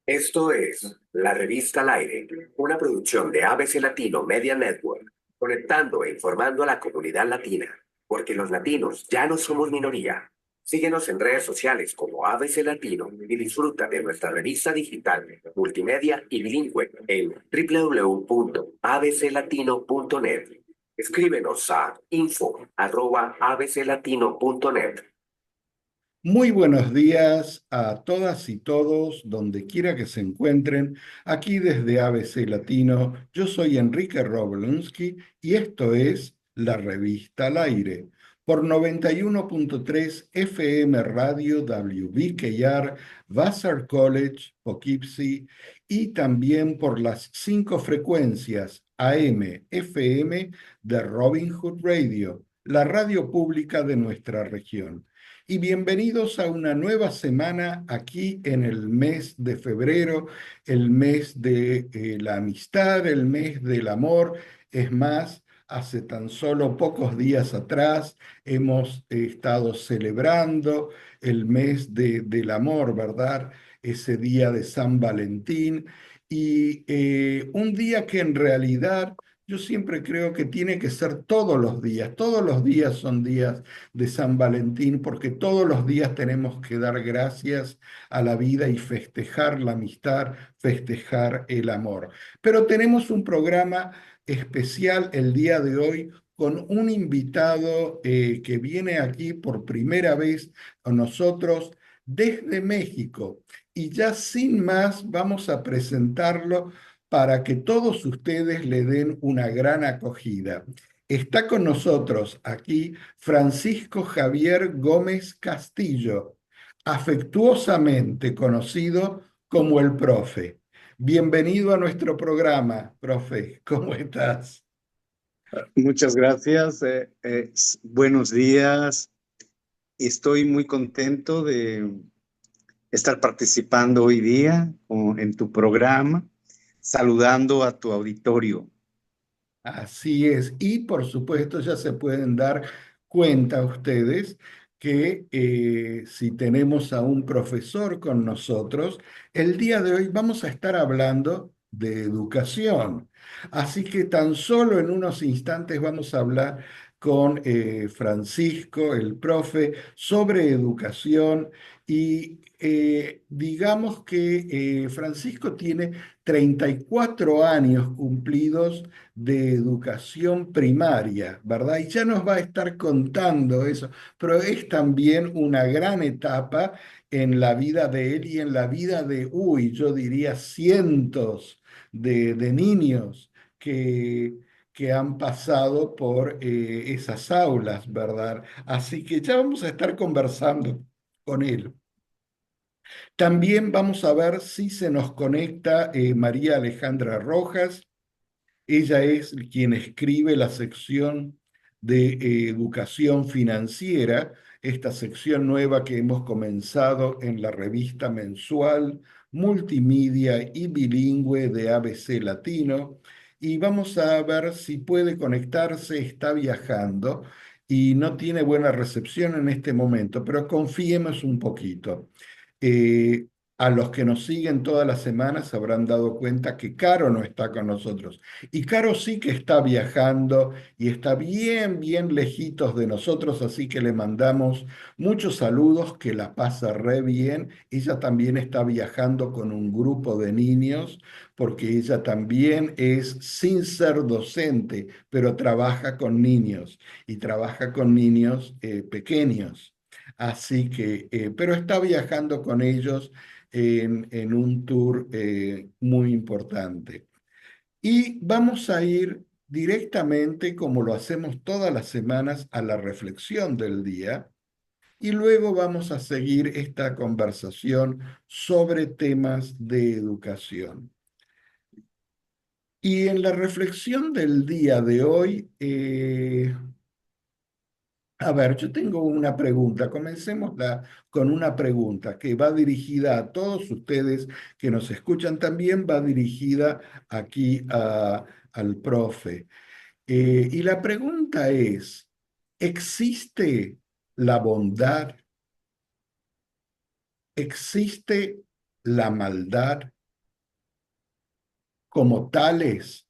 Esto es La Revista al Aire, una producción de ABC Latino Media Network, conectando e informando a la comunidad latina, porque los latinos ya no somos minoría. Síguenos en redes sociales como ABC Latino y disfruta de nuestra revista digital, multimedia y bilingüe en www.abclatino.net. Escríbenos a info@abclatino.net. Muy buenos días a todas y todos, donde quiera que se encuentren, aquí desde ABC Latino. Yo soy Enrique Roblonsky y esto es La Revista al Aire, por 91.3 FM Radio WBKR, Vassar College, Poughkeepsie, y también por las 5 frecuencias AM, FM de Robin Hood Radio, la radio pública de nuestra región. Y bienvenidos a una nueva semana aquí en el mes de febrero, el mes de la amistad, el mes del amor. Es más, hace tan solo pocos días atrás hemos estado celebrando el mes del amor, ¿verdad? Ese día de San Valentín. Y un día que en realidad yo siempre creo que tiene que ser todos los días son días de San Valentín, porque todos los días tenemos que dar gracias a la vida y festejar la amistad, festejar el amor. Pero tenemos un programa especial el día de hoy con un invitado que viene aquí por primera vez a nosotros desde México. Y ya sin más vamos a presentarlo para que todos ustedes le den una gran acogida. Está con nosotros aquí Francisco Javier Gómez Castillo, afectuosamente conocido como el profe. Bienvenido a nuestro programa, profe. ¿Cómo estás? Muchas gracias. Buenos días. Estoy muy contento de estar participando hoy día en tu programa, saludando a tu auditorio. Así es. Y por supuesto ya se pueden dar cuenta ustedes que si tenemos a un profesor con nosotros, el día de hoy vamos a estar hablando de educación. Así que tan solo en unos instantes vamos a hablar con Francisco, el profe, sobre educación y digamos que Francisco tiene 34 años cumplidos de educación primaria, ¿verdad? Y ya nos va a estar contando eso, pero es también una gran etapa en la vida de él y en la vida de, yo diría cientos de niños que han pasado por esas aulas, ¿verdad? Así que ya vamos a estar conversando con él. También vamos a ver si se nos conecta María Alejandra Rojas. Ella es quien escribe la sección de educación financiera, esta sección nueva que hemos comenzado en la revista mensual, multimedia y bilingüe de ABC Latino. Y vamos a ver si puede conectarse, está viajando y no tiene buena recepción en este momento, pero confiemos un poquito. Eh, a los que nos siguen todas las semanas se habrán dado cuenta que Caro no está con nosotros. Y Caro sí que está viajando y está bien, bien lejitos de nosotros, así que le mandamos muchos saludos, que la pasa re bien. Ella también está viajando con un grupo de niños, porque ella también es, sin ser docente, pero trabaja con niños y trabaja con niños pequeños. Así que, pero está viajando con ellos en un tour muy importante. Y vamos a ir directamente, como lo hacemos todas las semanas, a la reflexión del día y luego vamos a seguir esta conversación sobre temas de educación. Y en la reflexión del día de hoy, a ver, yo tengo una pregunta. Con una pregunta que va dirigida a todos ustedes que nos escuchan, también va dirigida aquí al profe. Y la pregunta es, ¿existe la bondad? ¿Existe la maldad? como tales?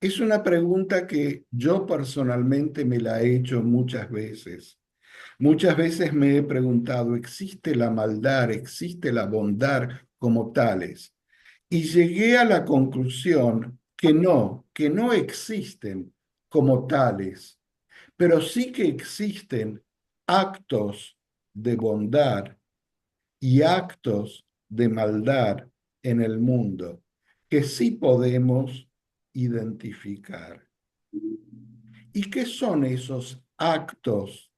Es una pregunta que yo personalmente me la he hecho muchas veces. Muchas veces me he preguntado, ¿existe la maldad, existe la bondad como tales? Y llegué a la conclusión que no existen como tales, pero sí que existen actos de bondad y actos de maldad en el mundo que sí podemos identificar. ¿Y qué son esos actos?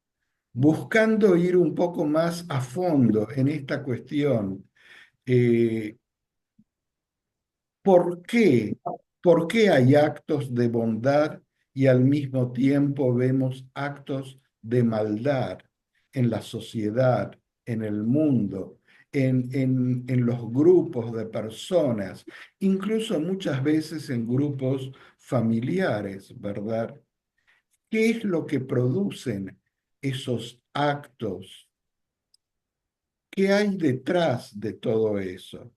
Buscando ir un poco más a fondo en esta cuestión, eh, ¿por qué? ¿Por qué hay actos de bondad y al mismo tiempo vemos actos de maldad en la sociedad, en el mundo, en los grupos de personas, incluso muchas veces en grupos familiares, ¿verdad? ¿Qué es lo que producen esos actos? ¿Qué hay detrás de todo eso?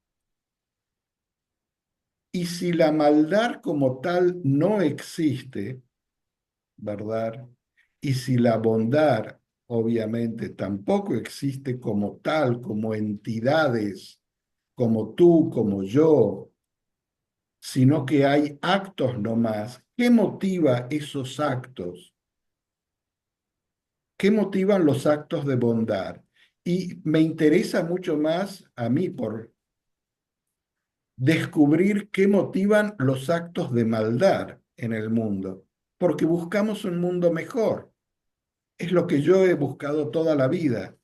Y si la maldad como tal no existe, ¿verdad? Y si la bondad obviamente tampoco existe como tal, como entidades, como tú, como yo, sino que hay actos nomás, ¿qué motiva esos actos? ¿Qué motivan los actos de bondad? Y me interesa mucho más a mí por descubrir qué motivan los actos de maldad en el mundo, porque buscamos un mundo mejor. Es lo que yo he buscado toda la vida,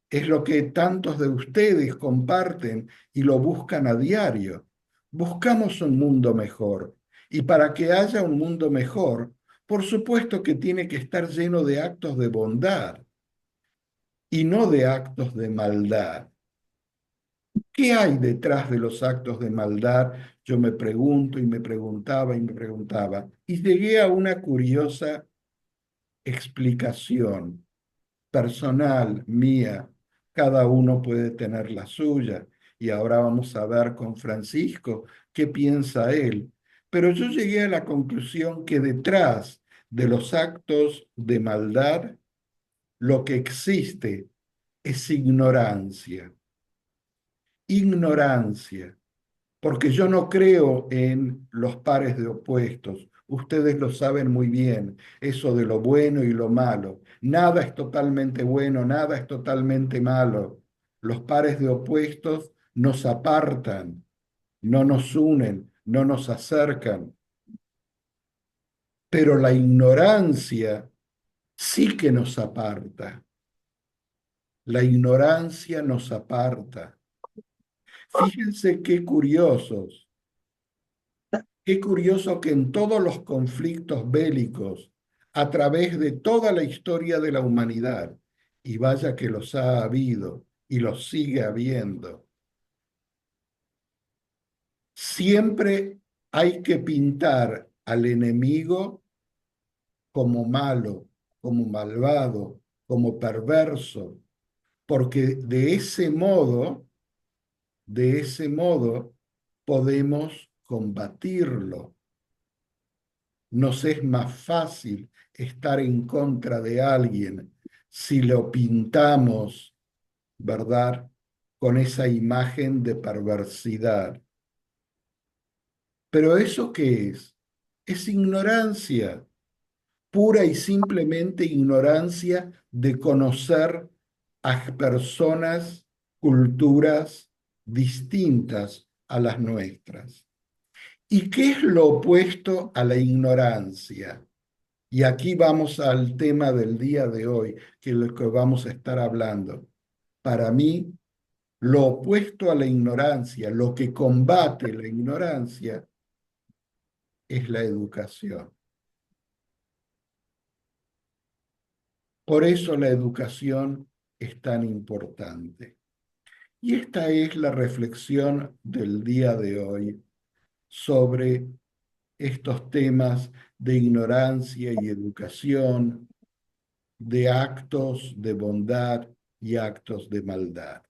es lo que tantos de ustedes comparten y lo buscan a diario. Buscamos un mundo mejor, y para que haya un mundo mejor, por supuesto que tiene que estar lleno de actos de bondad y no de actos de maldad. ¿Qué hay detrás de los actos de maldad? Yo me pregunto y me preguntaba y me preguntaba. Y llegué a una curiosa explicación personal, mía. Cada uno puede tener la suya. Y ahora vamos a ver con Francisco qué piensa él. Pero yo llegué a la conclusión que detrás de los actos de maldad, lo que existe es ignorancia. Ignorancia. Porque yo no creo en los pares de opuestos. Ustedes lo saben muy bien, eso de lo bueno y lo malo. Nada es totalmente bueno, nada es totalmente malo. Los pares de opuestos nos apartan, no nos unen, no nos acercan. Pero la ignorancia sí que nos aparta. La ignorancia nos aparta. Fíjense qué curiosos. Qué curioso que en todos los conflictos bélicos, a través de toda la historia de la humanidad, y vaya que los ha habido y los sigue habiendo, siempre hay que pintar al enemigo como malo, como malvado, como perverso, porque de ese modo podemos combatirlo. Nos es más fácil estar en contra de alguien si lo pintamos, ¿verdad? Con esa imagen de perversidad. Pero ¿eso qué es? Es ignorancia, pura y simplemente ignorancia de conocer a personas, culturas distintas a las nuestras. ¿Y qué es lo opuesto a la ignorancia? Y aquí vamos al tema del día de hoy, que es lo que vamos a estar hablando. Para mí, lo opuesto a la ignorancia, lo que combate la ignorancia, es la educación. Por eso la educación es tan importante. Y esta es la reflexión del día de hoy sobre estos temas de ignorancia y educación, de actos de bondad y actos de maldad.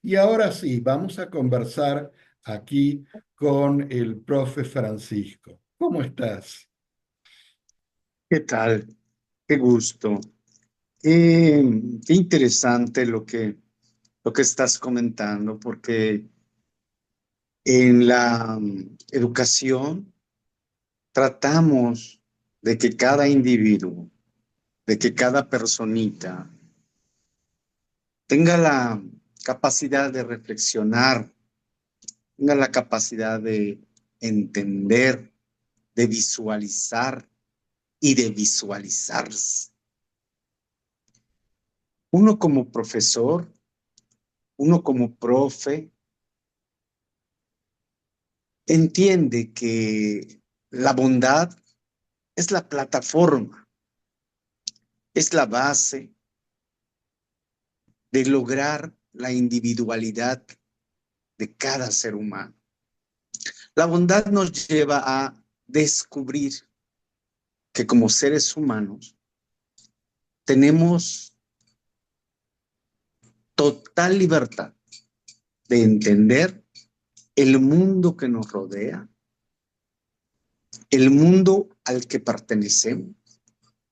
Y ahora sí, vamos a conversar aquí con el profe Francisco. ¿Cómo estás? ¿Qué tal? Qué gusto. Qué interesante lo que estás comentando, porque en la educación tratamos de que cada individuo, de que cada personita tenga la capacidad de reflexionar, tenga la capacidad de entender, de visualizar y de visualizarse. Uno como profesor, uno como profe, entiende que la bondad es la plataforma, es la base de lograr la individualidad de cada ser humano. La bondad nos lleva a descubrir que como seres humanos tenemos total libertad de entender el mundo que nos rodea, el mundo al que pertenecemos,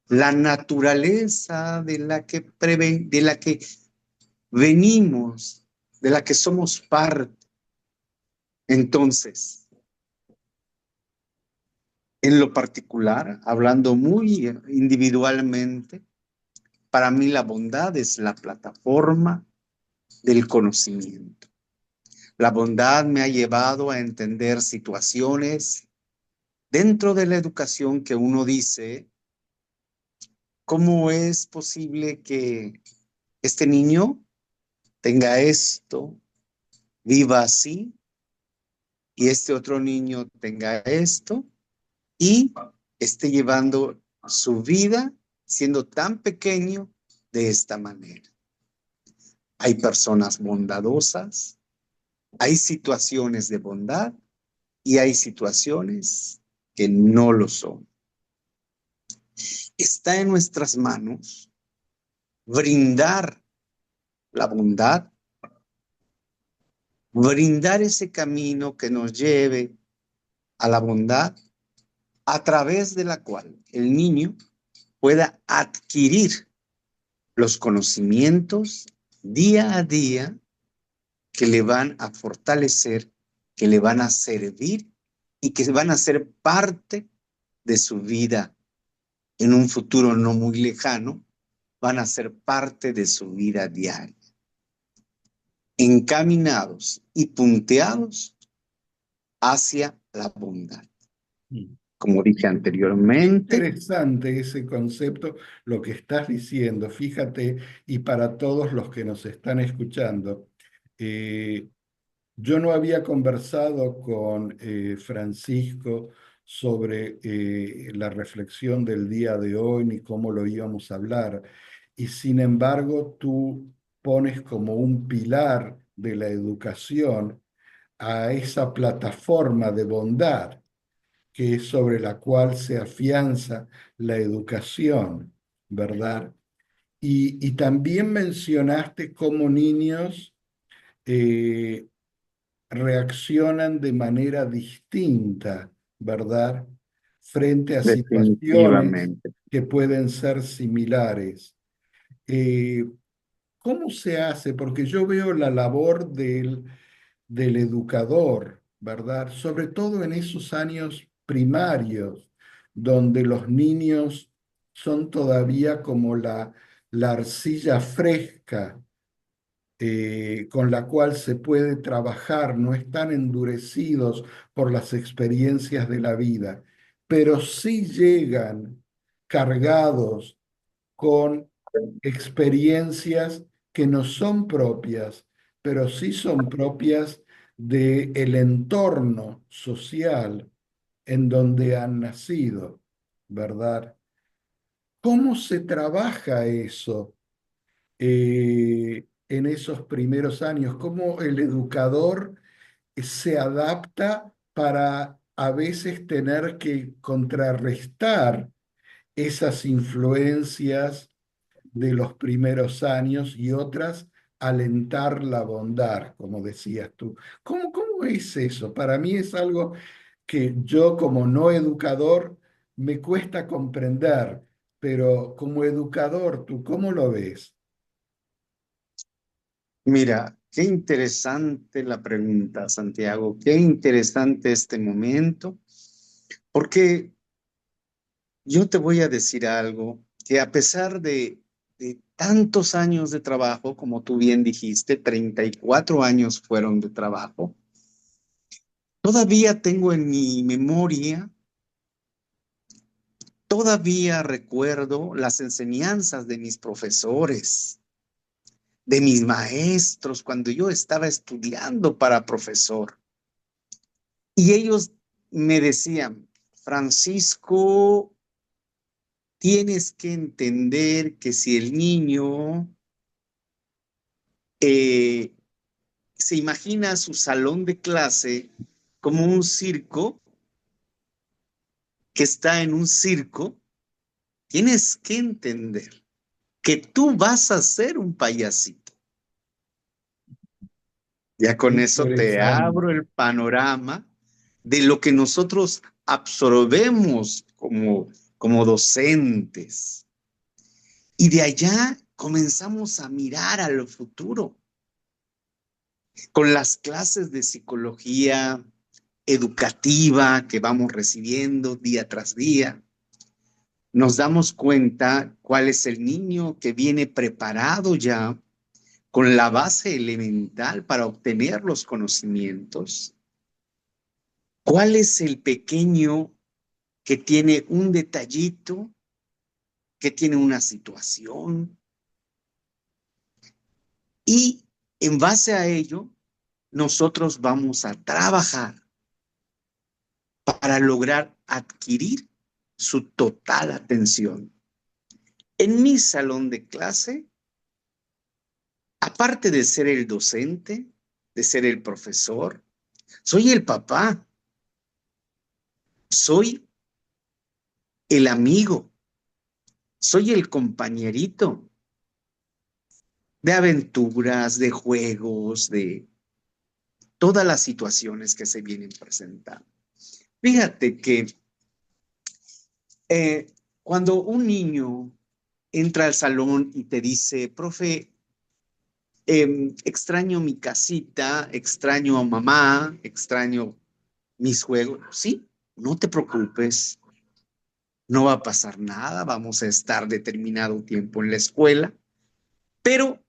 la naturaleza de la que venimos, de la que somos parte. Entonces, en lo particular, hablando muy individualmente, para mí la bondad es la plataforma del conocimiento. La bondad me ha llevado a entender situaciones dentro de la educación que uno dice, ¿cómo es posible que este niño tenga esto, viva así, y este otro niño tenga esto y esté llevando su vida siendo tan pequeño de esta manera? Hay personas bondadosas, hay situaciones de bondad y hay situaciones que no lo son. Está en nuestras manos brindar la bondad, brindar ese camino que nos lleve a la bondad, a través de la cual el niño pueda adquirir los conocimientos día a día que le van a fortalecer, que le van a servir y que van a ser parte de su vida en un futuro no muy lejano, van a ser parte de su vida diaria, encaminados y punteados hacia la bondad. Como dije Qué anteriormente, interesante ese concepto, lo que estás diciendo. Fíjate, y para todos los que nos están escuchando, eh, yo no había conversado con Francisco sobre la reflexión del día de hoy ni cómo lo íbamos a hablar. Y sin embargo, tú pones como un pilar de la educación a esa plataforma de bondad que es sobre la cual se afianza la educación, ¿verdad? Y también mencionaste cómo niños eh, reaccionan de manera distinta, ¿verdad? Frente a situaciones definitivamente. que pueden ser similares. Eh, ¿Cómo se hace? Porque yo veo la labor del educador, ¿verdad? Sobre todo en esos años primarios, donde los niños son todavía como la arcilla fresca con la cual se puede trabajar, no están endurecidos por las experiencias de la vida, pero sí llegan cargados con experiencias que no son propias, pero sí son propias del entorno social en donde han nacido, ¿verdad? ¿Cómo se trabaja eso en esos primeros años? ¿Cómo el educador se adapta para a veces tener que contrarrestar esas influencias de los primeros años y otras alentar la bondad, como decías tú. ¿Cómo es eso? Para mí es algo que yo como no educador me cuesta comprender, pero como educador, ¿tú cómo lo ves? Mira, qué interesante la pregunta, Santiago, qué interesante este momento, porque yo te voy a decir algo, que a pesar de tantos años de trabajo, como tú bien dijiste, 34 años fueron de trabajo, todavía tengo en mi memoria, todavía recuerdo las enseñanzas de mis profesores, de mis maestros, cuando yo estaba estudiando para profesor. Y ellos me decían, Francisco, tienes que entender que si el niño eh, se imagina su salón de clase como un circo, que está en un circo, tienes que entender que tú vas a ser un payasito. Ya con eso te abro Interesante. el panorama de lo que nosotros absorbemos como docentes. Y de allá comenzamos a mirar al futuro con las clases de psicología educativa que vamos recibiendo día tras día. Nos damos cuenta cuál es el niño que viene preparado ya con la base elemental para obtener los conocimientos. ¿Cuál es el pequeño que tiene un detallito, que tiene una situación? Y en base a ello, nosotros vamos a trabajar para lograr adquirir su total atención. En mi salón de clase, aparte de ser el docente, de ser el profesor, soy el papá, soy el amigo, soy el compañerito de aventuras, de juegos, de todas las situaciones que se vienen presentando. Fíjate que eh, cuando un niño entra al salón y te dice, profe, extraño mi casita, extraño a mamá, extraño mis juegos, sí, no te preocupes, no va a pasar nada, vamos a estar determinado tiempo en la escuela, pero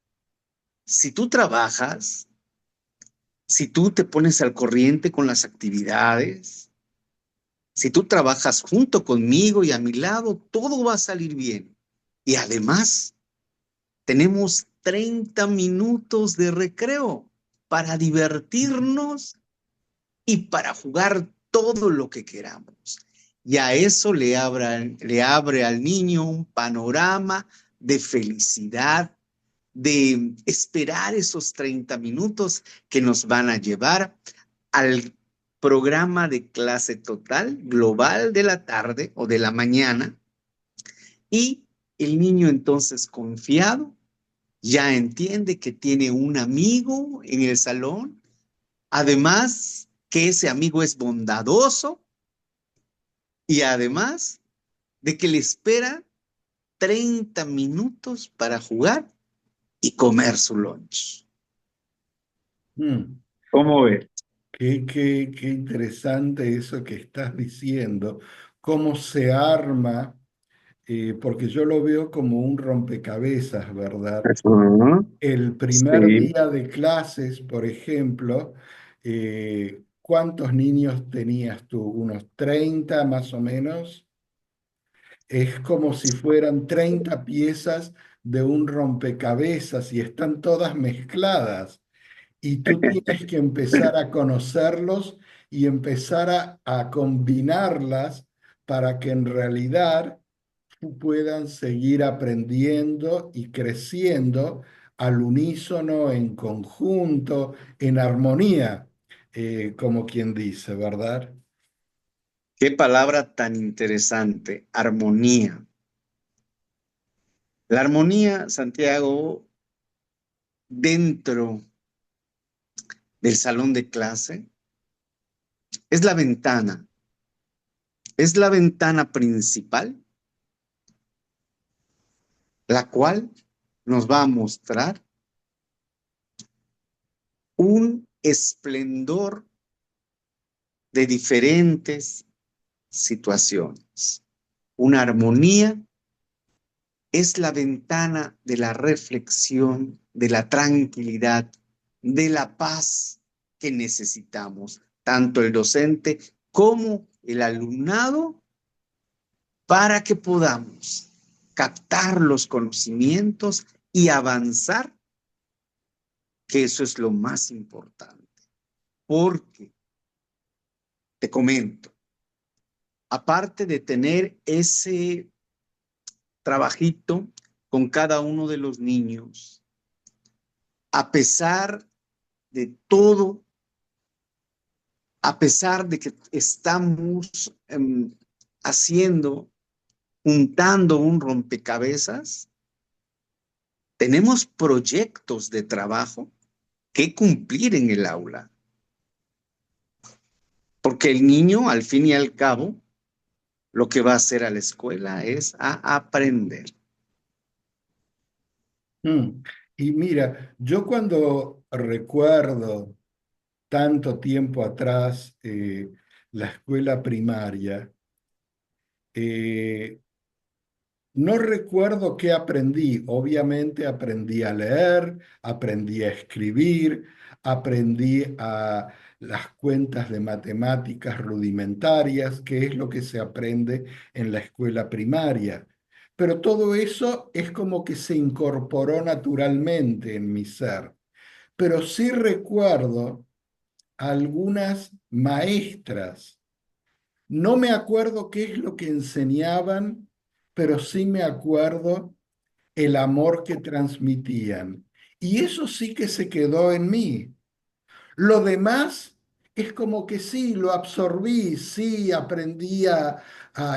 si tú trabajas, si tú te pones al corriente con las actividades, si tú trabajas junto conmigo y a mi lado, todo va a salir bien. Y además, tenemos 30 minutos de recreo para divertirnos y para jugar todo lo que queramos. Y a eso le abre al niño un panorama de felicidad, de esperar esos 30 minutos que nos van a llevar al programa de clase total global de la tarde o de la mañana. Y el niño entonces confiado ya entiende que tiene un amigo en el salón, además que ese amigo es bondadoso y además de que le espera 30 minutos para jugar y comer su lunch. Mm. ¿Cómo ves? Qué interesante eso que estás diciendo, cómo se arma, porque yo lo veo como un rompecabezas, ¿verdad? Ajá, El primer sí. día de clases, por ejemplo, ¿cuántos niños tenías tú? ¿Unos 30 más o menos? Es como si fueran 30 piezas de un rompecabezas y están todas mezcladas. Y tú tienes que empezar a conocerlos y empezar a combinarlas para que en realidad puedan seguir aprendiendo y creciendo al unísono, en conjunto, en armonía, como quien dice, ¿verdad? Qué palabra tan interesante, armonía. La armonía, Santiago, dentro del salón de clase es la ventana. Es la ventana principal, la cual nos va a mostrar un esplendor de diferentes situaciones. Una armonía es la ventana de la reflexión, de la tranquilidad, de la paz que necesitamos, tanto el docente como el alumnado, para que podamos captar los conocimientos y avanzar, que eso es lo más importante. Porque, te comento, aparte de tener ese trabajito con cada uno de los niños, a pesar de todo, a pesar de que estamos juntando un rompecabezas, tenemos proyectos de trabajo que cumplir en el aula. Porque el niño, al fin y al cabo, lo que va a hacer a la escuela es a aprender. Mm. Y mira, yo cuando recuerdo tanto tiempo atrás la escuela primaria, eh, no recuerdo qué aprendí. Obviamente aprendí a leer, aprendí a escribir, aprendí a las cuentas de matemáticas rudimentarias, que es lo que se aprende en la escuela primaria. Pero todo eso es como que se incorporó naturalmente en mi ser. Pero sí recuerdo algunas maestras. No me acuerdo qué es lo que enseñaban, pero sí me acuerdo el amor que transmitían. Y eso sí que se quedó en mí. Lo demás es como que sí, lo absorbí, sí, aprendí a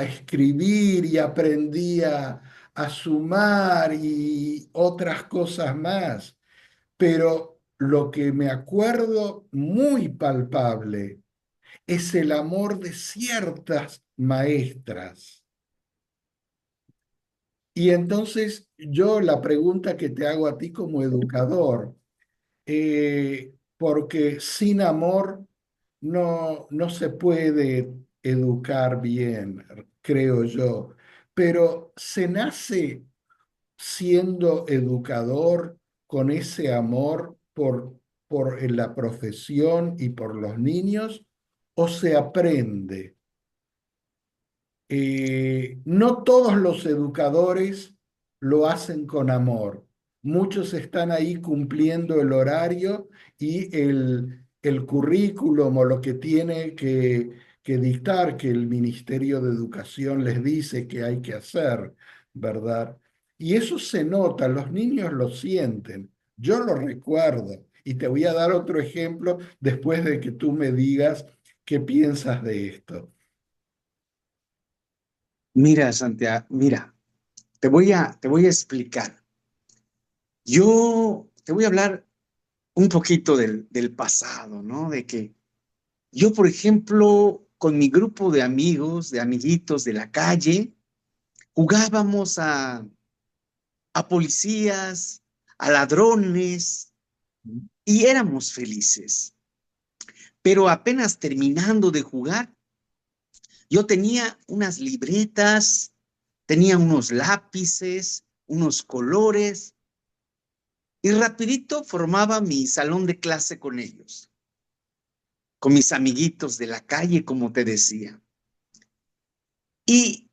escribir y aprendí a sumar y otras cosas más. Pero lo que me acuerdo muy palpable es el amor de ciertas maestras. Y entonces yo la pregunta que te hago a ti como educador, porque sin amor no se puede educar bien, creo yo, pero se nace siendo educador con ese amor por la profesión y por los niños, o se aprende. No todos los educadores lo hacen con amor. Muchos están ahí cumpliendo el horario y el currículum o lo que tiene que dictar, que el Ministerio de Educación les dice que hay que hacer, ¿verdad? Y eso se nota, los niños lo sienten. Yo lo recuerdo y te voy a dar otro ejemplo después de que tú me digas qué piensas de esto. Mira, Santiago, mira, te voy a explicar. Yo te voy a hablar un poquito del pasado, ¿no? De que yo, por ejemplo, con mi grupo de amigos, de amiguitos de la calle, jugábamos a policías, a ladrones, y éramos felices. Pero apenas terminando de jugar, yo tenía unas libretas, tenía unos lápices, unos colores, y rapidito formaba mi salón de clase con ellos, con mis amiguitos de la calle, como te decía. Y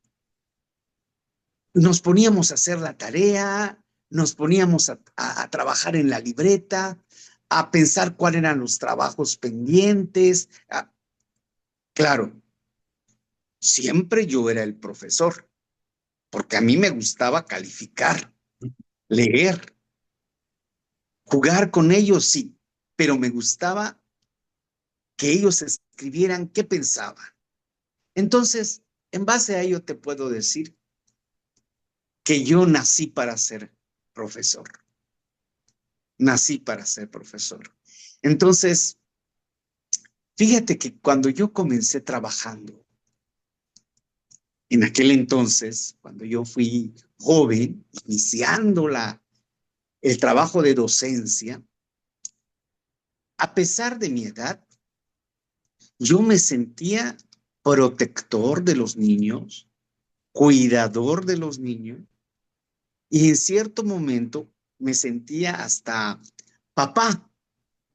nos poníamos a hacer la tarea, nos poníamos a trabajar en la libreta, a pensar cuáles eran los trabajos pendientes. Claro, siempre yo era el profesor, porque a mí me gustaba calificar, leer, jugar con ellos, sí, pero me gustaba que ellos escribieran qué pensaban. Entonces, en base a ello te puedo decir que yo nací para ser profesor. nací para ser profesor. Entonces, fíjate que cuando yo comencé trabajando, en aquel entonces, cuando yo fui joven, iniciando el trabajo de docencia, a pesar de mi edad, yo me sentía protector de los niños, cuidador de los niños, y en cierto momento me sentía hasta papá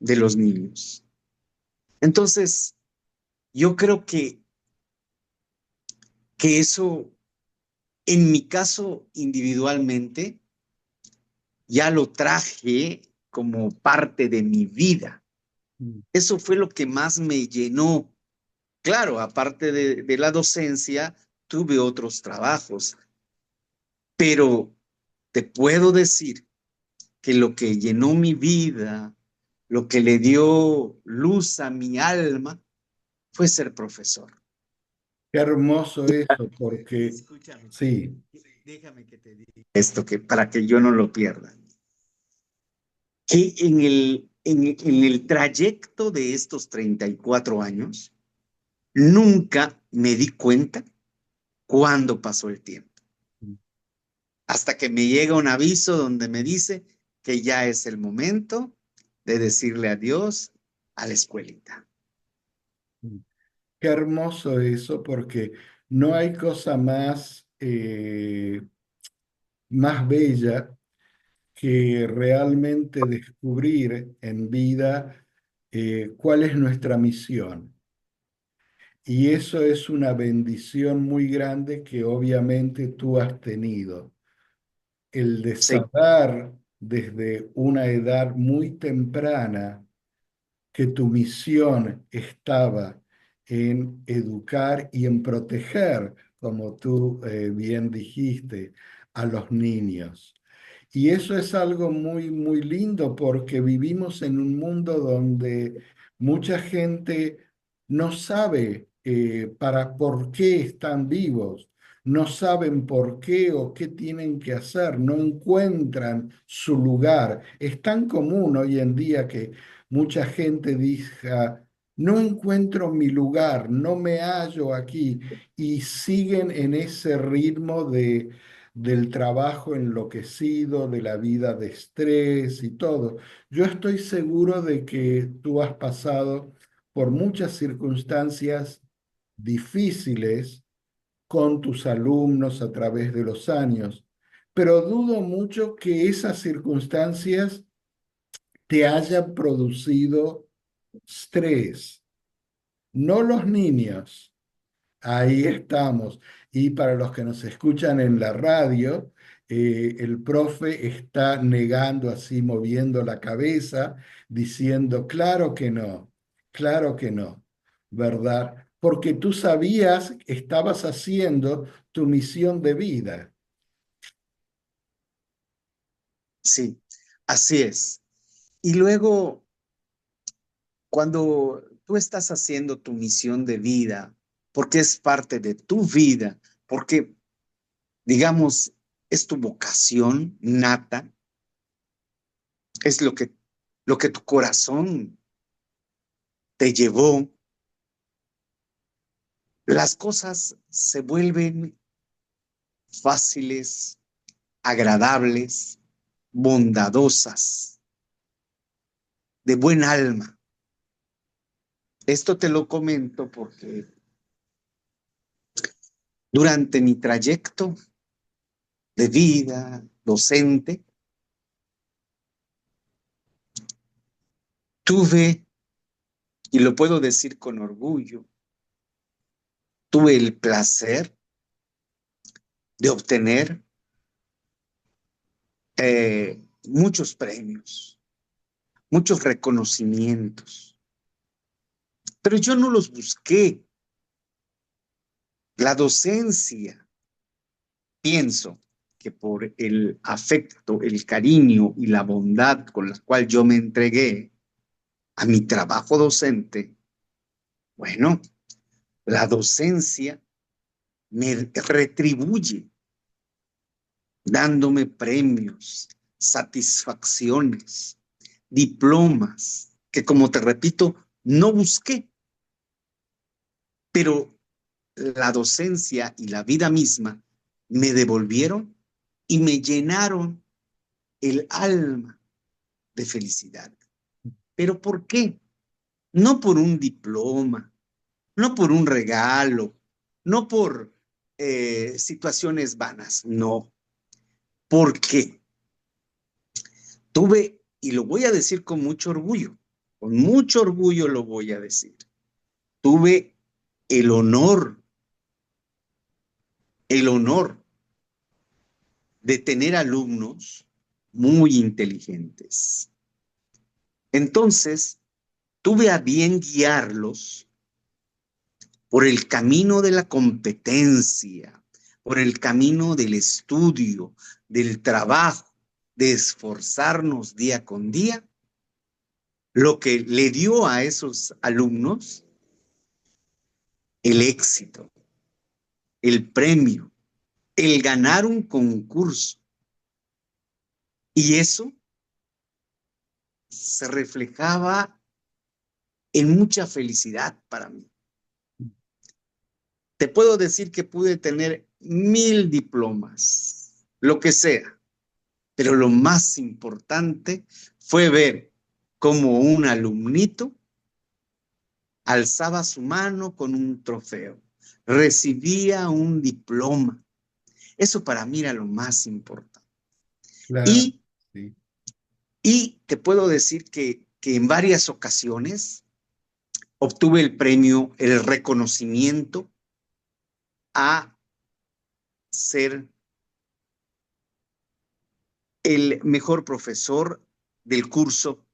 de los niños. Entonces, yo creo que eso, en mi caso individualmente, ya lo traje como parte de mi vida. Eso fue lo que más me llenó. Claro, aparte de la docencia, tuve otros trabajos, pero te puedo decir que lo que llenó mi vida, lo que le dio luz a mi alma, fue ser profesor. Qué hermoso eso, porque Escúchame, sí, déjame que te diga esto, que para que yo no lo pierda. Que en el trayecto de estos 34 años, nunca me di cuenta cuándo pasó el tiempo. Hasta que me llega un aviso donde me dice que ya es el momento de decirle adiós a la escuelita. qué hermoso eso, porque no hay cosa más bella que realmente descubrir en vida cuál es nuestra misión. Y eso es una bendición muy grande que obviamente tú has tenido. El de Sí, saber desde una edad muy temprana que tu misión estaba en educar y en proteger, como tú bien dijiste, a los niños. Y eso es algo muy, muy lindo porque vivimos en un mundo donde mucha gente no sabe por qué están vivos, no saben por qué o qué tienen que hacer, no encuentran su lugar. Es tan común hoy en día que mucha gente diga, no encuentro mi lugar, no me hallo aquí, y siguen en ese ritmo del trabajo enloquecido, de la vida de estrés y todo. Yo estoy seguro de que tú has pasado por muchas circunstancias difíciles con tus alumnos a través de los años, pero dudo mucho que esas circunstancias te hayan producido estrés, no los niños. Ahí estamos. Y para los que nos escuchan en la radio, el profe está negando así, moviendo la cabeza, diciendo, claro que no, ¿verdad? Porque tú sabías que estabas haciendo tu misión de vida. sí, así es. Y luego, cuando tú estás haciendo tu misión de vida, porque es parte de tu vida, porque, digamos, es tu vocación nata, es lo que tu corazón te llevó, las cosas se vuelven fáciles, agradables, bondadosas, de buen alma. Esto te lo comento porque durante mi trayecto de vida docente, tuve, y lo puedo decir con orgullo, tuve el placer de obtener muchos premios, muchos reconocimientos, pero yo no los busqué. La docencia, pienso que por el afecto, el cariño y la bondad con la cual yo me entregué a mi trabajo docente, bueno, la docencia me retribuye dándome premios, satisfacciones, diplomas que, como te repito, no busqué, pero la docencia y la vida misma me devolvieron y me llenaron el alma de felicidad. ¿Pero por qué? No por un diploma, no por un regalo, no por situaciones vanas, no. Porque tuve, y lo voy a decir con mucho orgullo lo voy a decir, tuve el honor, el honor de tener alumnos muy inteligentes. Entonces, tuve a bien guiarlos por el camino de la competencia, por el camino del estudio, del trabajo, de esforzarnos día con día, lo que le dio a esos alumnos el éxito, el premio, el ganar un concurso. Y eso se reflejaba en mucha felicidad para mí. Te puedo decir que pude tener 1000 diplomas, lo que sea, pero lo más importante fue ver cómo un alumnito alzaba su mano con un trofeo, recibía un diploma. Eso para mí era lo más importante. Claro, Y, sí. y te puedo decir que en varias ocasiones obtuve el premio, el reconocimiento a ser el mejor profesor del curso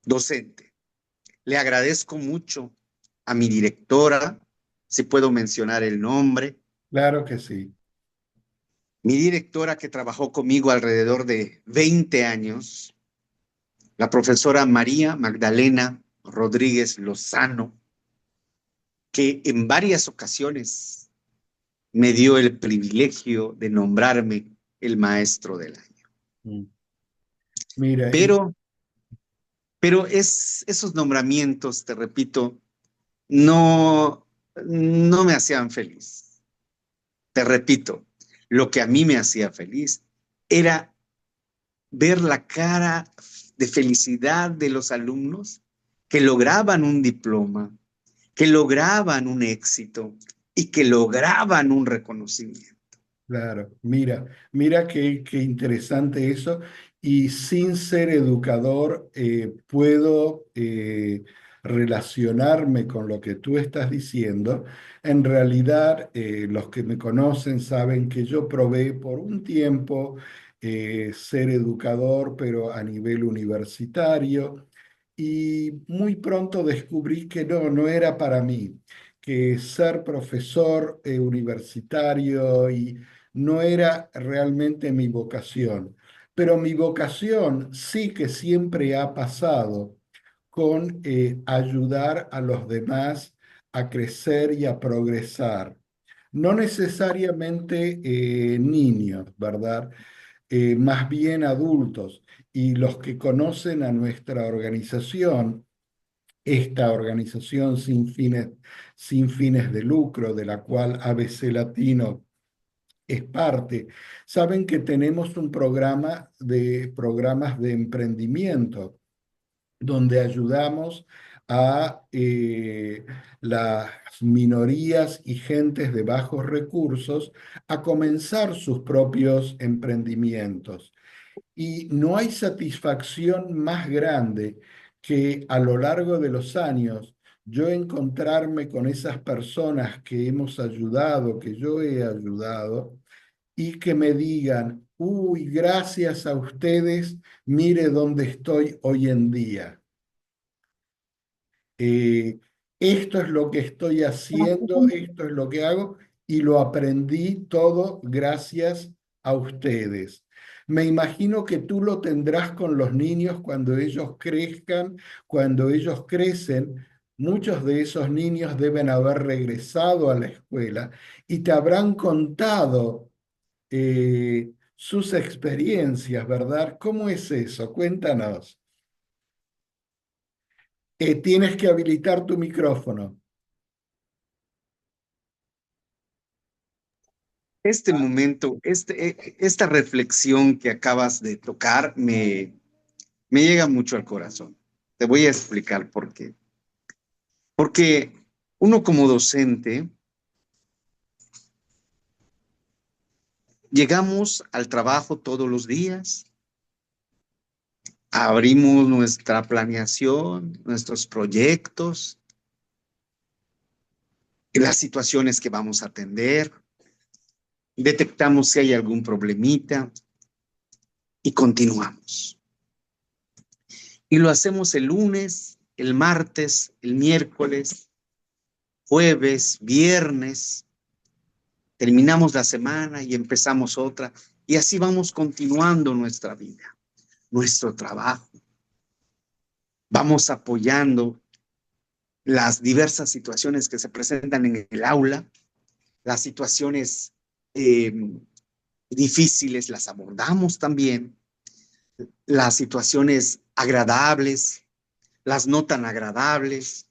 docente. Le agradezco mucho a mi directora, si puedo mencionar el nombre, Claro que sí. mi directora que trabajó conmigo alrededor de 20 años, la profesora María Magdalena Rodríguez Lozano, que en varias ocasiones me dio el privilegio de nombrarme el maestro del año. Mm. Mira, y Pero, pero esos nombramientos, te repito, no, no me hacían feliz. Te repito, lo que a mí me hacía feliz era ver la cara de felicidad de los alumnos que lograban un diploma, que lograban un éxito y que lograban un reconocimiento. claro, mira qué interesante eso. Y sin ser educador, puedo relacionarme con lo que tú estás diciendo. En realidad, los que me conocen saben que yo probé por un tiempo ser educador, pero a nivel universitario. Y muy pronto descubrí que no era para mí, que ser profesor universitario y no era realmente mi vocación, pero mi vocación sí que siempre ha pasado con ayudar a los demás a crecer y a progresar. No necesariamente niños, ¿verdad? Más bien adultos. Y los que conocen a nuestra organización, esta organización sin fines de lucro, de la cual ABC Latino es parte. Saben que tenemos un programa de programas de emprendimiento donde ayudamos a las minorías y gentes de bajos recursos a comenzar sus propios emprendimientos. Y no hay satisfacción más grande que a lo largo de los años yo encontrarme con esas personas que hemos ayudado, que yo he ayudado, y que me digan, uy, gracias a ustedes, mire dónde estoy hoy en día. Eh, Esto es lo que estoy haciendo, esto es lo que hago, y lo aprendí todo gracias a ustedes. Me imagino que tú lo tendrás con los niños cuando ellos crezcan, cuando ellos crecen. Muchos de esos niños deben haber regresado a la escuela y te habrán contado sus experiencias, ¿verdad? ¿Cómo es eso? Cuéntanos. Tienes que habilitar tu micrófono. Este momento, esta reflexión que acabas de tocar me llega mucho al corazón. Te voy a explicar por qué. Porque uno como docente, llegamos al trabajo todos los días, abrimos nuestra planeación, nuestros proyectos, las situaciones que vamos a atender, detectamos si hay algún problemita y continuamos. Y lo hacemos el lunes, el martes, el miércoles, jueves, viernes, terminamos la semana y empezamos otra, y así vamos continuando nuestra vida, nuestro trabajo. Vamos apoyando las diversas situaciones que se presentan en el aula, las situaciones difíciles las abordamos también, las situaciones agradables, las no tan agradables.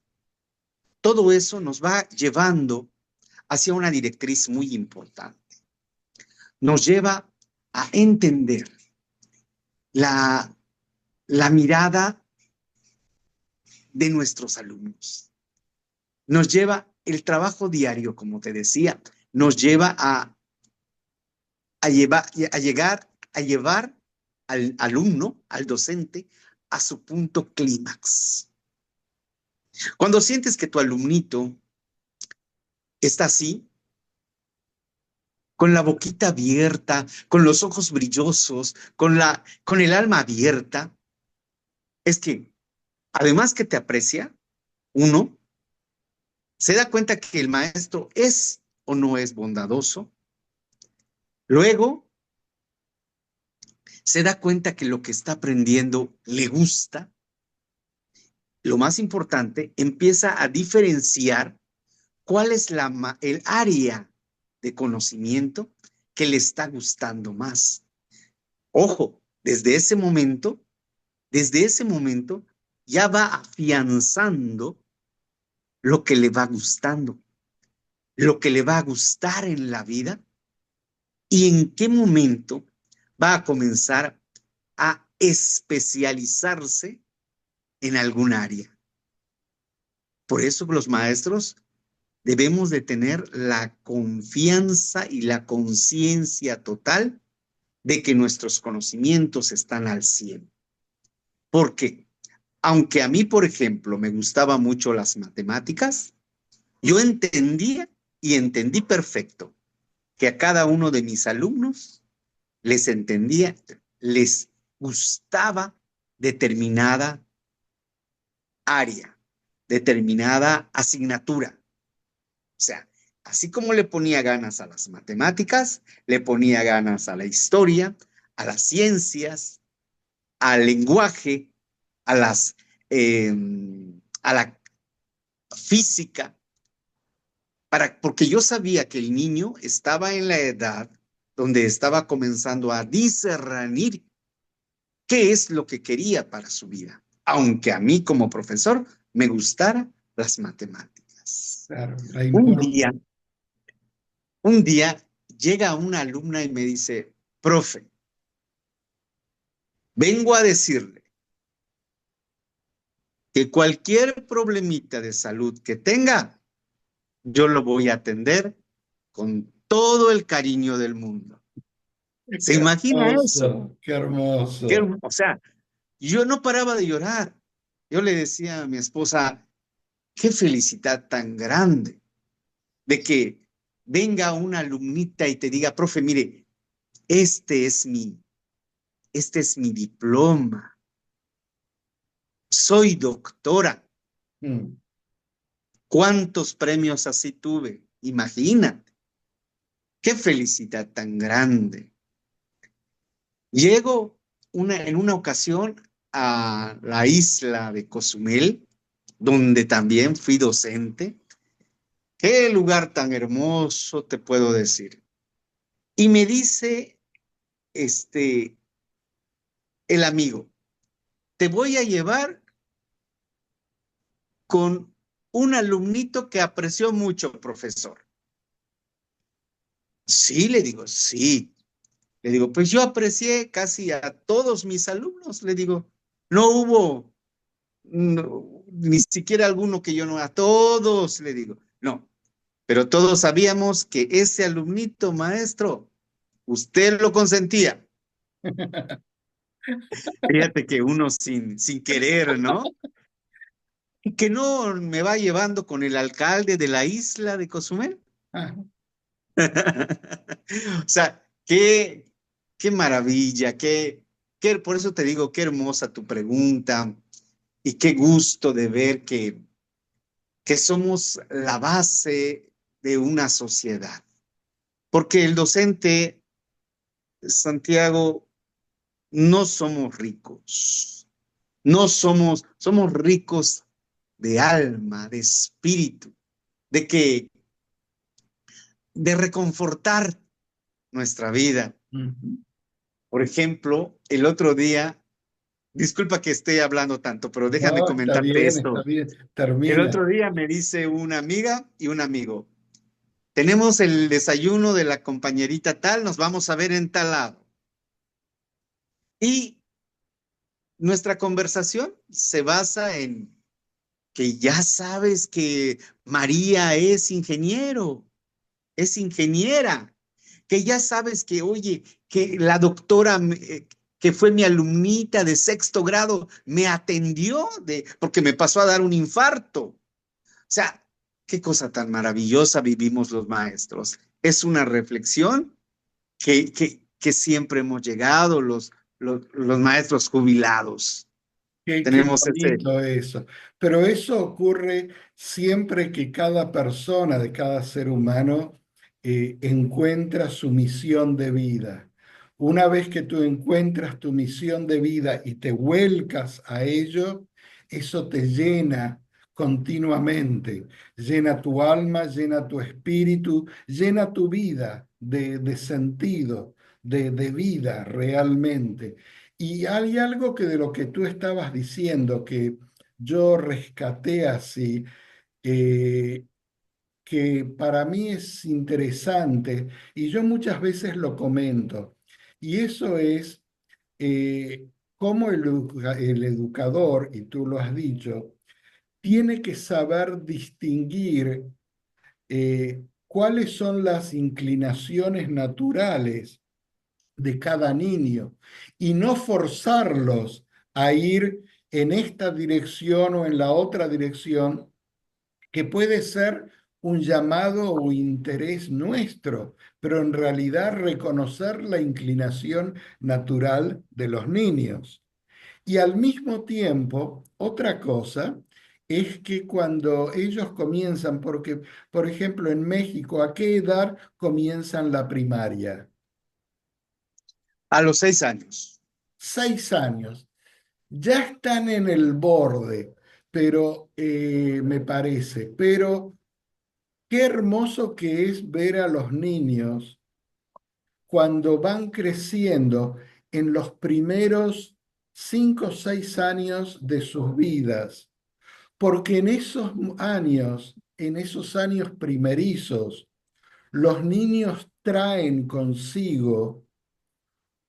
Todo eso nos va llevando hacia una directriz muy importante. Nos lleva a entender la mirada de nuestros alumnos. Nos lleva el trabajo diario, como te decía, nos lleva a llevar al alumno, al docente, a su punto clímax. Cuando sientes que tu alumnito está así, con la boquita abierta, con los ojos brillosos, con el alma abierta, es que, además que te aprecia, uno se da cuenta que el maestro es o no es bondadoso. Luego, se da cuenta que lo que está aprendiendo le gusta. Lo más importante, empieza a diferenciar cuál es el área de conocimiento que le está gustando más. Ojo, desde ese momento ya va afianzando lo que le va gustando, lo que le va a gustar en la vida y en qué momento va a comenzar a especializarse en algún área. Por eso los maestros debemos de tener la confianza y la conciencia total de que nuestros conocimientos están al 100. Porque, aunque a mí, por ejemplo, me gustaban mucho las matemáticas, yo entendía y entendí perfecto que a cada uno de mis alumnos les gustaba determinada área, determinada asignatura. O sea, así como le ponía ganas a las matemáticas, le ponía ganas a la historia, a las ciencias, al lenguaje, a a la física, porque yo sabía que el niño estaba en la edad donde estaba comenzando a discernir qué es lo que quería para su vida, aunque a mí como profesor me gustaran las matemáticas. Claro, Un día llega una alumna y me dice, profe, vengo a decirle que cualquier problemita de salud que tenga, yo lo voy a atender con todo el cariño del mundo. ¿Se qué imagina eso? hermoso, qué hermoso. O sea, yo no paraba de llorar. Yo le decía a mi esposa, qué felicidad tan grande de que venga una alumnita y te diga, profe, mire, este es mi diploma. Soy doctora. Mm. ¿Cuántos premios así tuve? Imagínate. Qué felicidad tan grande. Llego en una ocasión a la isla de Cozumel, donde también fui docente. Qué lugar tan hermoso, te puedo decir. Y me dice el amigo, te voy a llevar con un alumnito que apreció mucho, profesor. Sí, le digo, sí. Le digo, pues yo aprecié casi a todos mis alumnos. Le digo, no hubo ni siquiera alguno que yo no, a todos, le digo, no. Pero todos sabíamos que ese alumnito, maestro, usted lo consentía. Fíjate que uno sin querer, ¿no? Y que no me va llevando con el alcalde de la isla de Cozumel. Ah, O sea, qué maravilla, por eso te digo, qué hermosa tu pregunta y qué gusto de ver que somos la base de una sociedad. Porque el docente, Santiago, no somos ricos, no somos ricos de alma, de espíritu, de que, de reconfortar nuestra vida. ujú. Por ejemplo, el otro día, disculpa que esté hablando tanto, pero déjame No, comentarte está esto. bien, El termina. otro día me dice una amiga y un amigo, tenemos el desayuno de la compañerita tal, nos vamos a ver en tal lado. Y nuestra conversación se basa en que ya sabes que María es ingeniero, es ingeniera, que ya sabes que, oye, que la doctora que fue mi alumnita de sexto grado me atendió porque me pasó a dar un infarto. O sea, qué cosa tan maravillosa vivimos los maestros. Es una reflexión que siempre hemos llegado los maestros jubilados. Qué Tenemos ese. bonito eso. Pero eso ocurre siempre que cada persona, de cada ser humano, encuentra su misión de vida. Una vez que tú encuentras tu misión de vida y te vuelcas a ello, eso te llena continuamente, llena tu alma, llena tu espíritu, llena tu vida de sentido, de vida realmente. Y hay algo que de lo que tú estabas diciendo, que yo rescaté así, eh, que para mí es interesante y yo muchas veces lo comento. Y eso es cómo el educador, y tú lo has dicho, tiene que saber distinguir cuáles son las inclinaciones naturales de cada niño y no forzarlos a ir en esta dirección o en la otra dirección, que puede ser un llamado o interés nuestro, pero en realidad reconocer la inclinación natural de los niños. Y al mismo tiempo, otra cosa es que cuando ellos comienzan, porque, por ejemplo, en México, ¿a qué edad comienzan la primaria? A los 6 años. 6 años. Ya están en el borde, pero me parece, pero qué hermoso que es ver a los niños cuando van creciendo en los primeros 5 o 6 años de sus vidas, porque en esos años primerizos, los niños traen consigo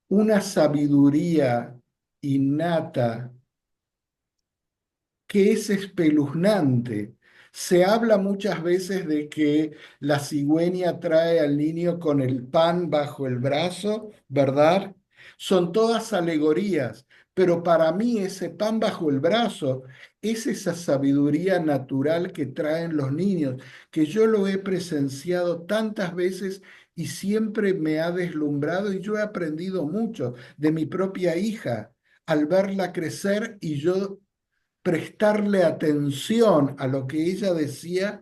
una sabiduría innata que es espeluznante. Se habla muchas veces de que la cigüeña trae al niño con el pan bajo el brazo, ¿verdad? Son todas alegorías, pero para mí ese pan bajo el brazo es esa sabiduría natural que traen los niños, que yo lo he presenciado tantas veces y siempre me ha deslumbrado y yo he aprendido mucho de mi propia hija al verla crecer y yo prestarle atención a lo que ella decía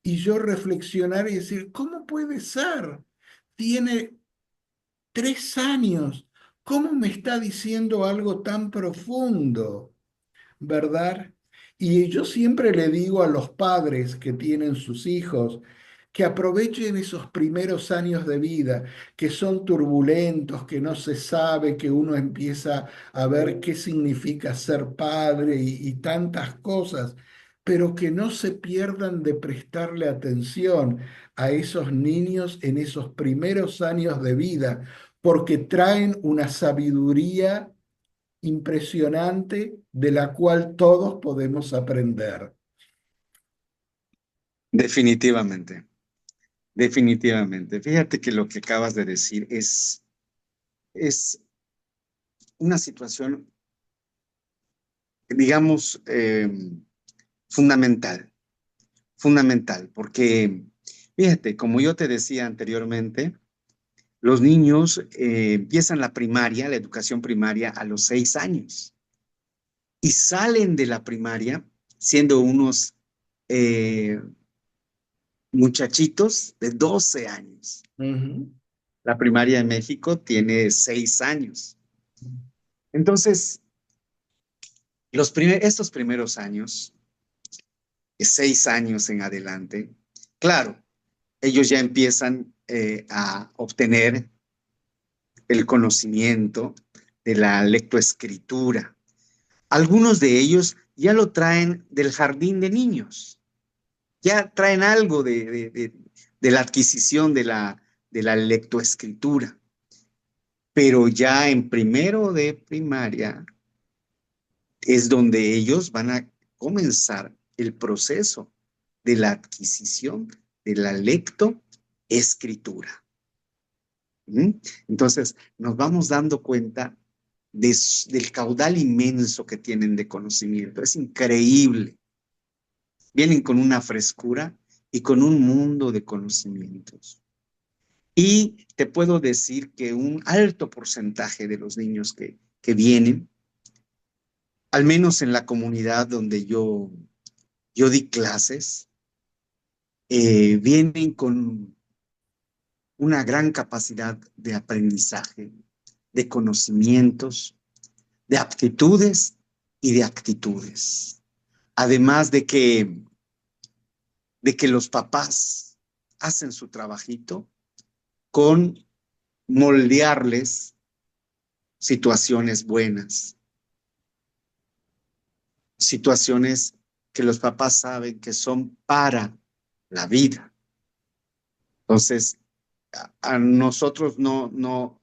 y yo reflexionar y decir, ¿cómo puede ser? Tiene 3 años. ¿Cómo me está diciendo algo tan profundo? ¿Verdad? Y yo siempre le digo a los padres que tienen sus hijos que aprovechen esos primeros años de vida, que son turbulentos, que no se sabe, que uno empieza a ver qué significa ser padre y tantas cosas, pero que no se pierdan de prestarle atención a esos niños en esos primeros años de vida, porque traen una sabiduría impresionante de la cual todos podemos aprender. Definitivamente, definitivamente. Fíjate que lo que acabas de decir es una situación, digamos, fundamental, fundamental, porque fíjate, como yo te decía anteriormente, los niños empiezan la primaria, la educación primaria a los 6 años y salen de la primaria siendo unos eh, muchachitos de 12 años. Ujú. La primaria en México tiene 6 años. Entonces, estos primeros años, de 6 años en adelante, claro, ellos ya empiezan a obtener el conocimiento de la lectoescritura. Algunos de ellos ya lo traen del jardín de niños, ya traen algo de la adquisición de la lectoescritura, pero ya en primero de primaria es donde ellos van a comenzar el proceso de la adquisición de la lectoescritura. ¿Mm? Entonces, nos vamos dando cuenta del caudal inmenso que tienen de conocimiento. Es increíble. Vienen con una frescura y con un mundo de conocimientos. Y te puedo decir que un alto porcentaje de los niños que vienen, al menos en la comunidad donde yo di clases, vienen con una gran capacidad de aprendizaje, de conocimientos, de aptitudes y de actitudes. Además de que los papás hacen su trabajito con moldearles situaciones buenas, situaciones que los papás saben que son para la vida. Entonces, a nosotros no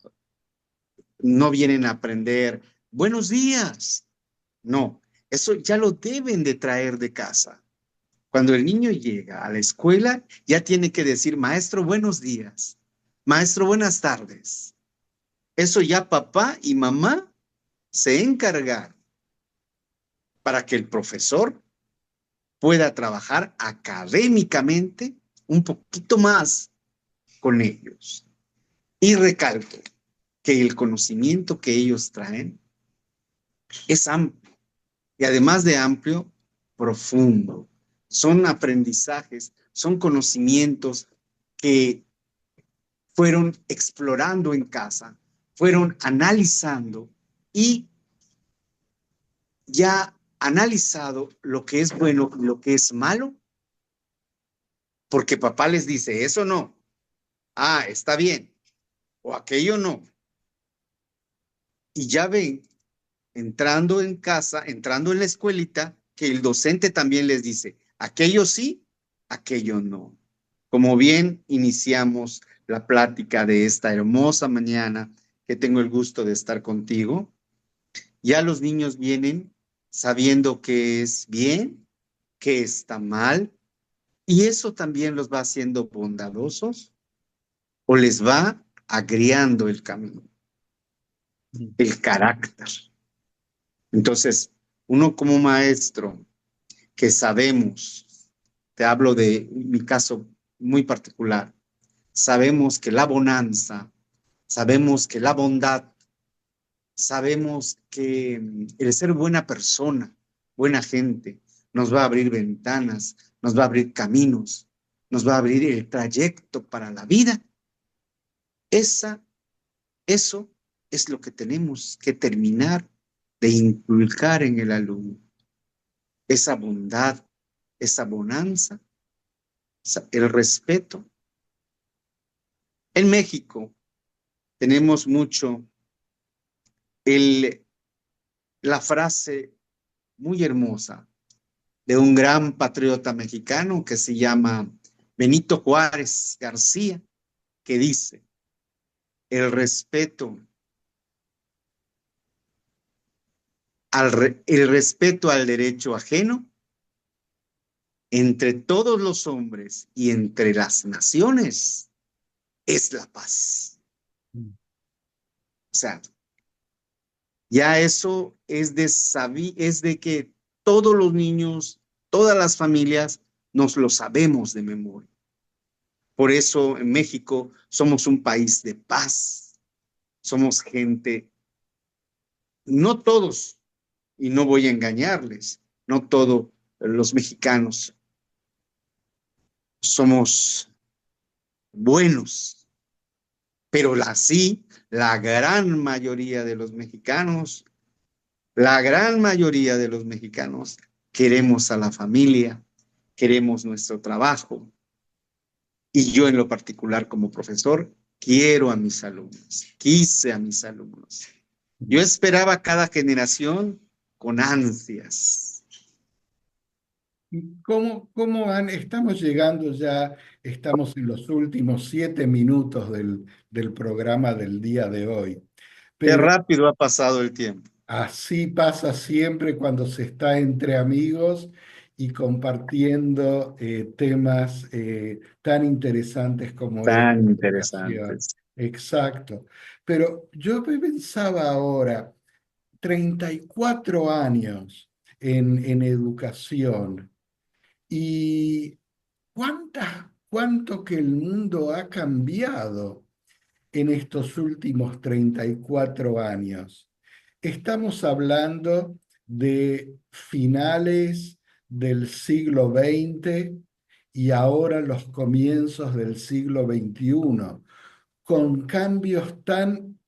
vienen a aprender buenos días. No, eso ya lo deben de traer de casa. Cuando el niño llega a la escuela, ya tiene que decir, maestro, buenos días. Maestro, buenas tardes. Eso ya papá y mamá se encargan para que el profesor pueda trabajar académicamente un poquito más con ellos. Y recalco que el conocimiento que ellos traen es amplio y además de amplio, profundo. Son aprendizajes, son conocimientos que fueron explorando en casa, fueron analizando y ya analizado lo que es bueno y lo que es malo, porque papá les dice, eso no, está bien, o aquello no. Y ya ven, entrando en casa, entrando en la escuelita, que el docente también les dice, aquello sí, aquello no. Como bien iniciamos la plática de esta hermosa mañana que tengo el gusto de estar contigo, ya los niños vienen sabiendo qué es bien, qué está mal, y eso también los va haciendo bondadosos o les va agriando el camino, el carácter. Entonces, uno como maestro que sabemos, te hablo de mi caso muy particular, sabemos que la bonanza, sabemos que la bondad, sabemos que el ser buena persona, buena gente, nos va a abrir ventanas, nos va a abrir caminos, nos va a abrir el trayecto para la vida. Eso es lo que tenemos que terminar de inculcar en el alumno. Esa bondad, esa bonanza sea, el respeto. En México tenemos mucho la frase muy hermosa de un gran patriota mexicano que se llama Benito Juárez García, que dice, el respeto, el respeto al derecho ajeno entre todos los hombres y entre las naciones es la paz. O sea, ya eso es de que todos los niños, todas las familias nos lo sabemos de memoria. Por eso en México somos un país de paz. Somos gente, no todos, y no voy a engañarles, no todos los mexicanos somos buenos, pero sí, la gran mayoría de los mexicanos, queremos a la familia, queremos nuestro trabajo. Y yo en lo particular como profesor, quiero a mis alumnos, quise a mis alumnos. Yo esperaba cada generación con ansias. ¿Y cómo van? Estamos llegando ya, estamos en los últimos 7 minutos del programa del día de hoy, Qué pero rápido ha pasado el tiempo. así pasa siempre cuando se está entre amigos y compartiendo temas tan interesantes como es Tan la educación. interesantes. Exacto. Pero yo pensaba ahora, 34 años en educación. ¿Y cuánto que el mundo ha cambiado en estos últimos 34 años? Estamos hablando de finales del siglo XX y ahora los comienzos del siglo XXI, con cambios tan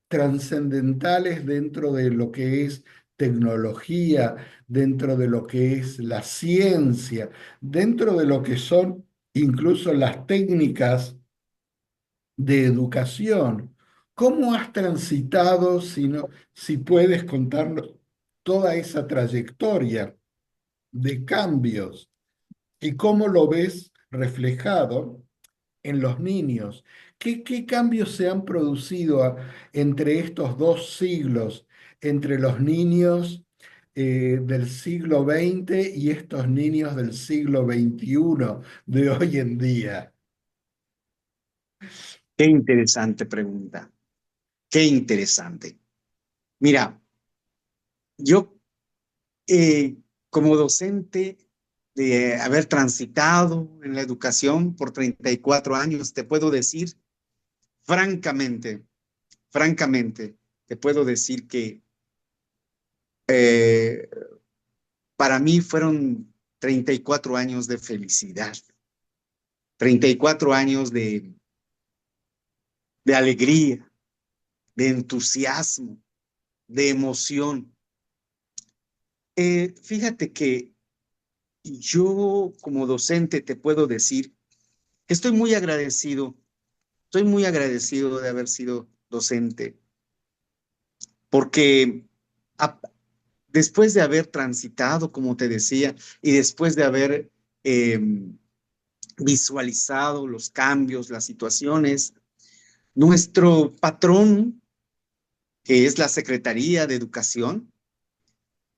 trascendentales dentro de lo que es tecnología, dentro de lo que es la ciencia, dentro de lo que son incluso las técnicas de educación. ¿Cómo has transitado, si puedes contarnos toda esa trayectoria de cambios y cómo lo ves reflejado en los niños? ¿Qué cambios se han producido entre estos 2 siglos, entre los niños del siglo XX y estos niños del siglo XXI de hoy en día? Qué interesante pregunta. Qué interesante. Mira, yo como docente de haber transitado en la educación por 34 años, te puedo decir francamente, te puedo decir que eh, para mí fueron 34 años de felicidad, 34 años de alegría, de entusiasmo, de emoción. Fíjate que yo como docente te puedo decir que estoy muy agradecido de haber sido docente, porque a- después de haber transitado, como te decía, y después de haber eh, visualizado los cambios, las situaciones, nuestro patrón, que es la Secretaría de Educación,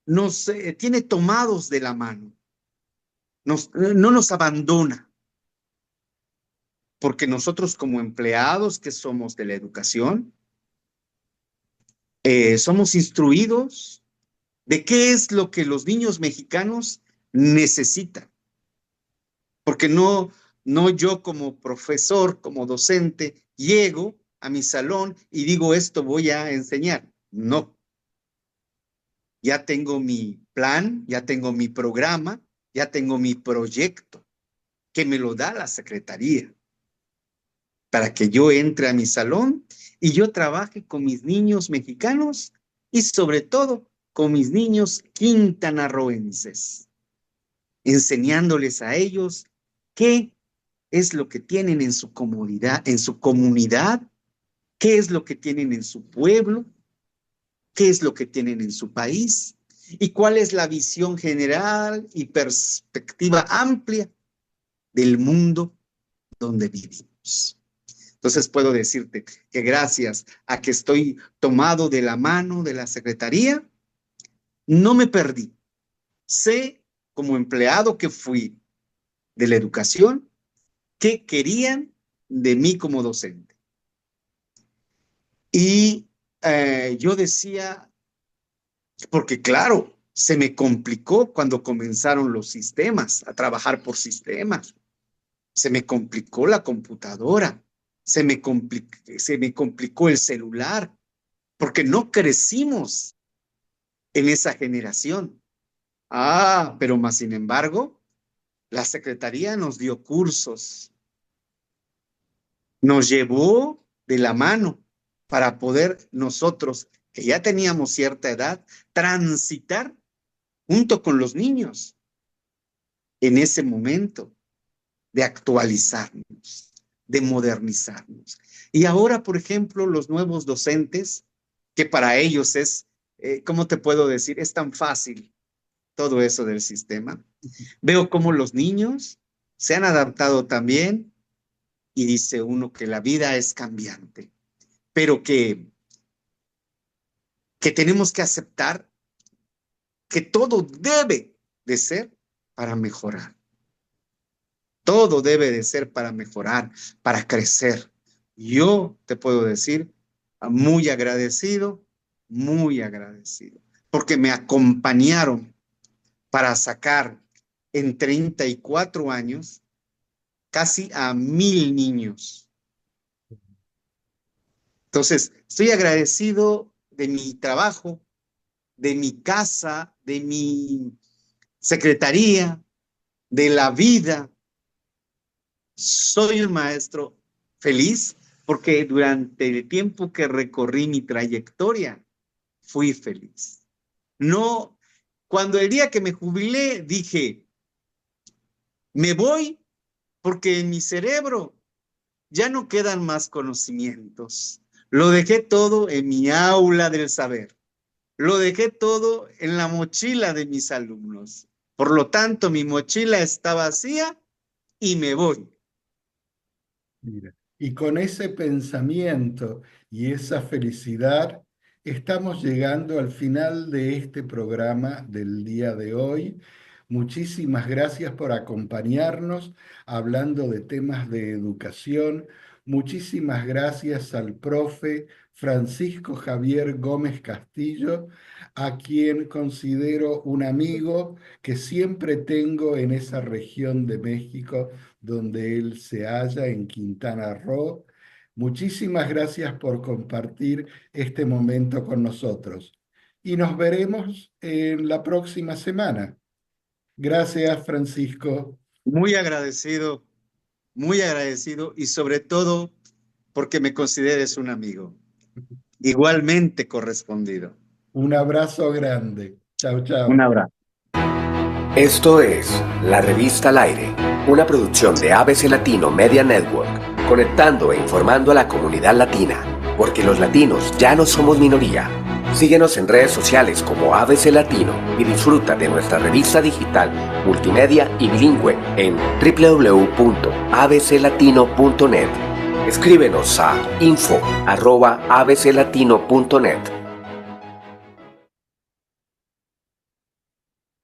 nos tiene tomados de la mano, no nos abandona, porque nosotros como empleados que somos de la educación, somos instruidos de qué es lo que los niños mexicanos necesitan. Porque no yo como profesor, como docente, llego a mi salón y digo esto voy a enseñar. No, ya tengo mi plan, ya tengo mi programa, ya tengo mi proyecto que me lo da la secretaría para que yo entre a mi salón y yo trabaje con mis niños mexicanos y sobre todo con mis niños quintanarroenses, enseñándoles a ellos qué es lo que tienen en su comunidad, qué es lo que tienen en su pueblo, qué es lo que tienen en su país y cuál es la visión general y perspectiva amplia del mundo donde vivimos. Entonces puedo decirte que gracias a que estoy tomado de la mano de la Secretaría, no me perdí. Sé, como empleado que fui de la educación, qué querían de mí como docente. Y yo decía, porque claro, se me complicó cuando comenzaron los sistemas, a trabajar por sistemas. Se me complicó la computadora, se me complicó el celular, porque no crecimos en esa generación. Pero más sin embargo, la Secretaría nos dio cursos, nos llevó de la mano para poder nosotros, que ya teníamos cierta edad, transitar junto con los niños en ese momento de actualizarnos, de modernizarnos. Y ahora, por ejemplo, los nuevos docentes, que para ellos es, ¿cómo te puedo decir? Es tan fácil todo eso del sistema. Veo cómo los niños se han adaptado también y dice uno que la vida es cambiante, pero que tenemos que aceptar que todo debe de ser para mejorar. Todo debe de ser para mejorar, para crecer. Yo te puedo decir, muy agradecido, porque me acompañaron para sacar en 34 años casi a 1,000 niños. Entonces, estoy agradecido de mi trabajo, de mi casa, de mi secretaría, de la vida. Soy un maestro feliz porque durante el tiempo que recorrí mi trayectoria, fui feliz. No, cuando el día que me jubilé, dije, me voy porque en mi cerebro ya no quedan más conocimientos. Lo dejé todo en mi aula del saber. Lo dejé todo en la mochila de mis alumnos. Por lo tanto, mi mochila está vacía y me voy. Mira, y con ese pensamiento y esa felicidad, estamos llegando al final de este programa del día de hoy. Muchísimas gracias por acompañarnos hablando de temas de educación. Muchísimas gracias al profe Francisco Javier Gómez Castillo, a quien considero un amigo que siempre tengo en esa región de México donde él se halla, en Quintana Roo. Muchísimas gracias por compartir este momento con nosotros y nos veremos en la próxima semana. Gracias, Francisco. Muy agradecido y sobre todo porque me consideres un amigo. Igualmente correspondido. Un abrazo grande. Chao, chao. Un abrazo. Esto es La Revista al Aire, una producción de ABC Latino Media Network, conectando e informando a la comunidad latina, porque los latinos ya no somos minoría. Síguenos en redes sociales como ABC Latino y disfruta de nuestra revista digital, multimedia y bilingüe en www.abclatino.net. Escríbenos a info@abclatino.net.